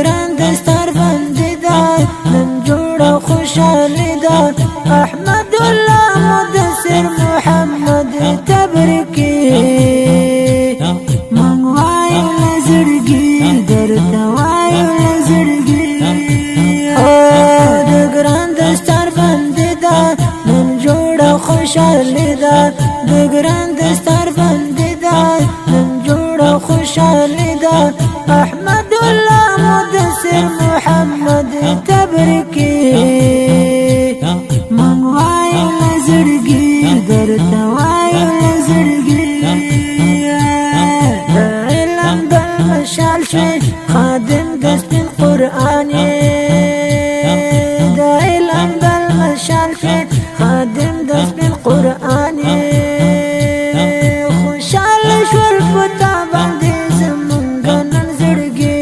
ګران دستار باندې دا نن جوړه خوشالي ده احمد الله مدثر محمد تبریکي من وایو لزړګي درته وایو لزړګي د ګران دستار باندې دا نن جوړه خوشالي ده د ګران دستار باندې دا نن جوړه خوشالي ده احمد الله مدثر محمد تبریکي من وایو لزړګي درته وایو لزړګي د علم بالمشال شوي خادم د سپین قرآن د علم بالمشال شوي خادم د سپین قرآن خوشاله شول په تا باندې زمونږ نن زړګي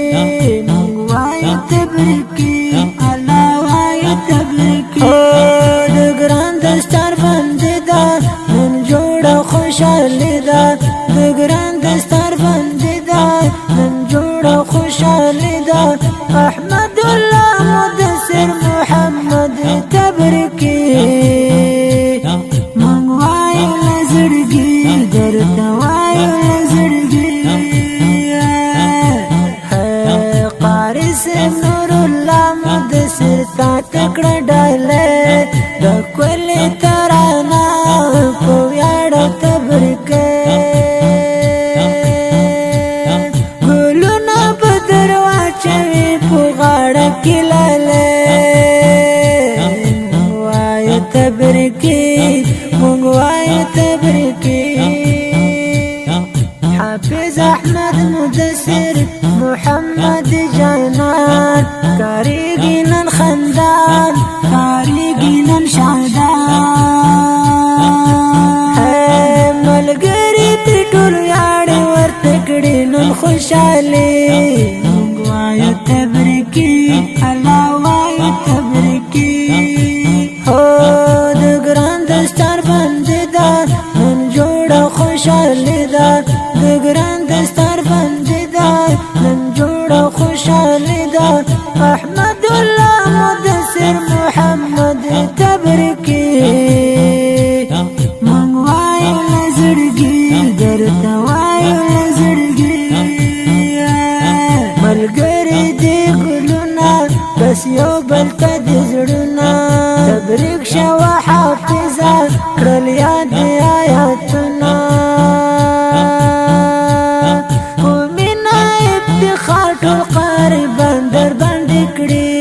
موږ وایو تبریکي الله وایو تبریکي د ګران دستار باندې دا نن جوړه خوشالي ده د ګران دستار باندې دا نن جوړه خوشالي ده احمد الله مدثر محمد تبریکي من وایو لزړګي درته وایو لزړګي قاری صاحب نور الله مدثر تا تکړه ډاله د کلی ترانه په ویاړ تبریکي ګلونه په درواچوي په غاړه کې لاله موږ وایو تبریکي موږ وایو تبریکي حافظ احمد مدثر محمد جانان کاریږي نن خندان کاریږي نن شادان ملګري په ټول ویاړې ورته کړي نن خوشالي موږ وایو تبریکي الله وایو تبریکي هو د ګران دستار باندې دا نن جوړه خوشالي ده د ګران دستار باندې دا نن جوړه خوشالي ده احمد الله مدثر محمد تبریکي من وایو لزړګي درته وایو لزړګي ملګري دې ګلونه بس یو بل ته دې زړونه تبریک شوه حافظه کړل یاد آیاتونه په مینه افتخار ټول قاري بندر باندې کړي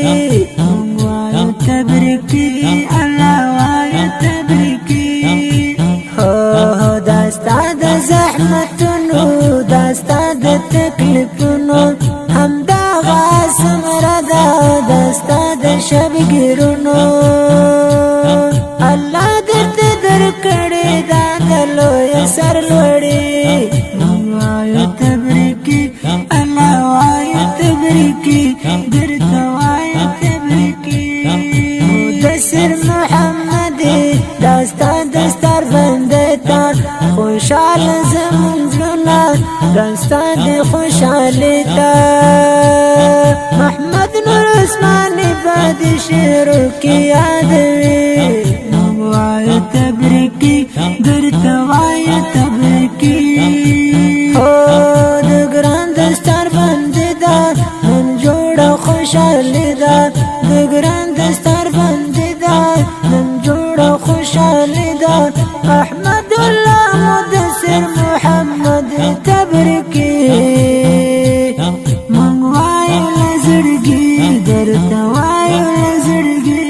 موږ وایو تبریکي الله وایو تبریکي هو دا ستا د زحمتونو دا ستا د تکلیفونو همدغه ثمره ده دا ستا د شبګیرونو الله درته درکړې دا د لوی سر لوړې موږ وایو تبریکي الله وایو تبریکي درته وایو تبریکي مدثر محمد دا ستا دستار باندې تار خوشاله زمونږ زړونه دا ستا د خوشالي ته محمد نور عثماني باد شعرو کې یادوي موږ وایو تبریکي درته وایو تبریکي هو د ګران دستار باندې دا نن جوړه خوشالي ده د ګران دستار باندې دا نن جوړه خوشالي ده احمد الله مدثر محمد تبریکي من وایو لزړګي درته وایو لزړګي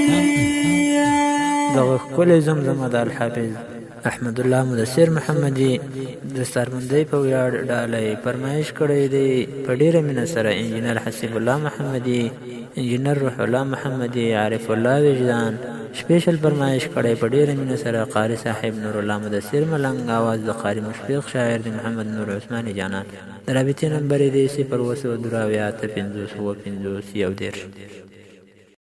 دغه ښکلی زمزمه د الحافظ احمد الله مدثر محمدي دستارمندۍ په ویاړ ډالۍ فرمایش کړی دی په ډېره مینه سره انجینر حسیب الله محمدي انجینر روح الله محمدي عارف الله وجدان سپیشل فرمایش کړی په ډېره مینه سره قاری صاحب نور الله مدثر ملنګ آواز د قاری مشفق شاعر د محمد نور عثماني جانان د رابطې نمبر یې دی 0 2 2 50 50 1 10